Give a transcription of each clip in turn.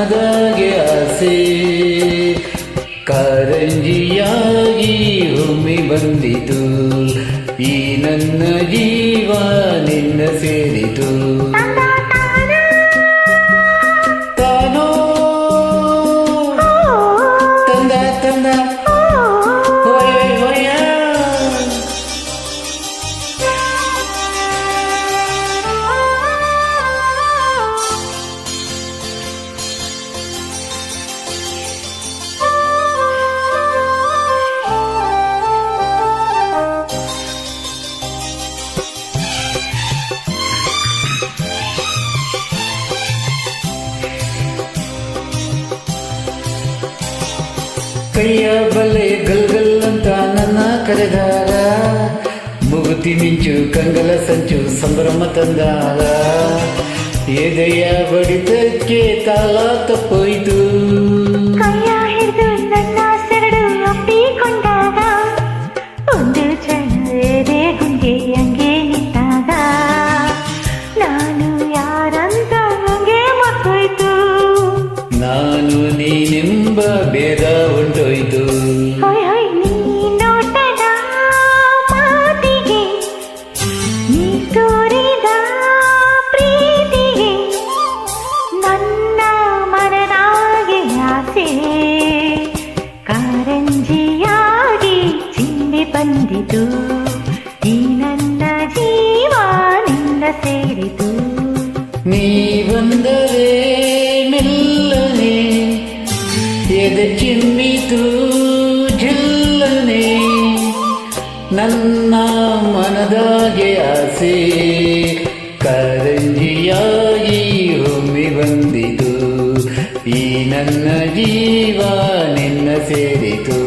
ಮನದಾಗೆ ಆಸೆ ಕಾರಂಜಿಯಾಗಿ ಒಮ್ಮೆ ಬಂದಿತು ಈ ನನ್ನ ಜೀವ ನಿನ್ನ ಸೇರಿತು ತಾನೋ ತಂದ ತಂದ ಹೊಯ ಹೊಯ ಕೈಯ ಬಲ್ಲೆ ಗಲ್ಗಲ್ ಅಂತ ನನ್ನ ಕರೆದಾಗ ಮುಗುತಿ ಮಿಂಚು ಕಂಗಲ ಸಂಚು ಸಂಭ್ರಮ ತಂದಾಗ ಎದೆಯ ಬಡಿತಕ್ಕೆ ತಾಳ ತಪ್ಪೋಯ್ತು ಕೈಯ ಹಿಡಿದು ನನ್ನ ಸೆರಡು ಅಪ್ಪಿಕೊಂಡಾಗ ಒಂದು ಕ್ಷಣ ಎದೆ ಗುಂಗೆ ಹಂಗೆ ನಿಂತಾಗ ನಾನು ಯಾರಂತ ಹಂಗೆ ಮರ್ತೋಯ್ತು ನಾನು ನೀನೆಂಬ ಭೇದ ಹೊಂಟೋಯ್ತು ಹೊಯ್ ಹೊಯ್ ನೀ ನೋಟದ ಮಾತಿಗೆ ನೀ ತೋರಿದ ಪ್ರೀತಿಗೆ ನನ್ನ ಮನದಾಗೆ ಆಸೆ ಕಾರಂಜಿಯಾಗಿ ಚಿಂದಿ ಬಂದಿತು ಈ ನನ್ನ ಜೀವ ನಿನ್ನ ಸೇರಿತು ನೀ ಬಂದರೆ ಮೆಲ್ಲನೆ ಎದೆ ಚಿಮ್ಮಿತು ಜಿಲ್ಲನೆ ನನ್ನ ಮನದಾಗೆ ಆಸೆ ಕಾರಂಜಿಯಾಗಿ ಒಮ್ಮೆ ಬಂದಿತು ಈ ನನ್ನ ಜೀವ ನಿನ್ನ ಸೇರಿತು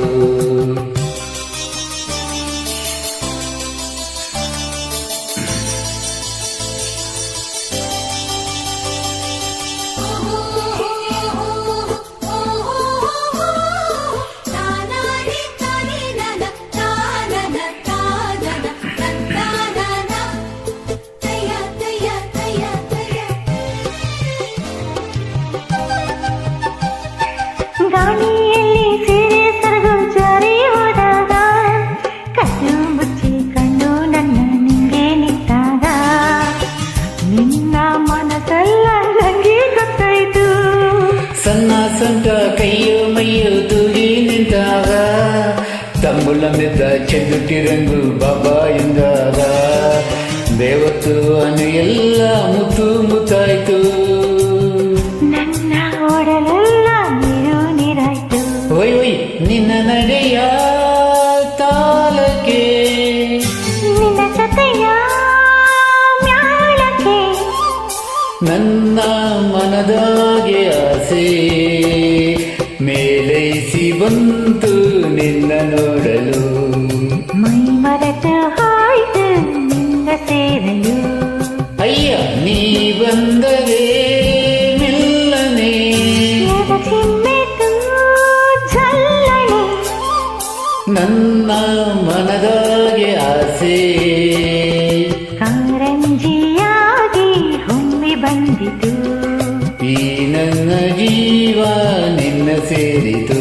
ಗಾಳಿಯಲ್ಲಿ ಸೀರೆ ಸರಗು ಜಾರಿ ಹೋದಾಗ ಕಣ್ಣು ಮುಚ್ಚಿ ಕಣ್ಣು ನನ್ನ ನಿಂಗೆ ನಿಂತಾಗ ನಿನ್ನ ಮನಸ್ಸೆಲ್ಲ ನಂಗೆ ಗೊತ್ತಾಯ್ತು ಸಣ್ಣ ಸಣ್ಣ ಕೈಯೋ ಮೈಯೋ ತೂಗಿ ನಿಂತಾಗ ತಂಬುಳ ಮೆದ್ದ ಚೆಂದುಟಿ ರಂಗು ಬಾಬಾ ಎಂದಾಗ ದೇವತ್ತು ಅನು ಎಲ್ಲ ಮುತ್ತು ಮುತ್ತಾಯ್ತು ನನ್ನ ಓಡಲೆಲ್ಲ ನೀರು ನೀರಾಯ್ತು ಒಯ್ ಒಯ್ ನಿನ್ನ ನಡೆಯ ತಾಳಕ್ಕೆ ನಿನ್ನ ಜೊತೆಯ ಮ್ಯಾಳಕ್ಕೆ ನನ್ನ ಮನದಾಗೆ ಆಸೆ ಮೇಲೈಸಿ ಬಂತು ನಿನ್ನ ನೋಡಲು ಮೈ ಮರೆತು ಹೋಯ್ತು ನಿನ್ನ ಸೇರಲು ಅಯ್ಯ ನೀ ಬಂದರೆ ಮೆಲ್ಲನೆ ಎದೆ ಚಿಮ್ಮಿತು ಜಲ್ಲನೆ ನನ್ನ ಮನದಾಗೆ ಆಸೆ ಕಾರಂಜಿಯಾಗಿ ಹೊಮ್ಮಿ ಬಂದಿತು ಈ ನನ್ನ ಜೀವ ನಿನ್ನ ಸೇರಿತು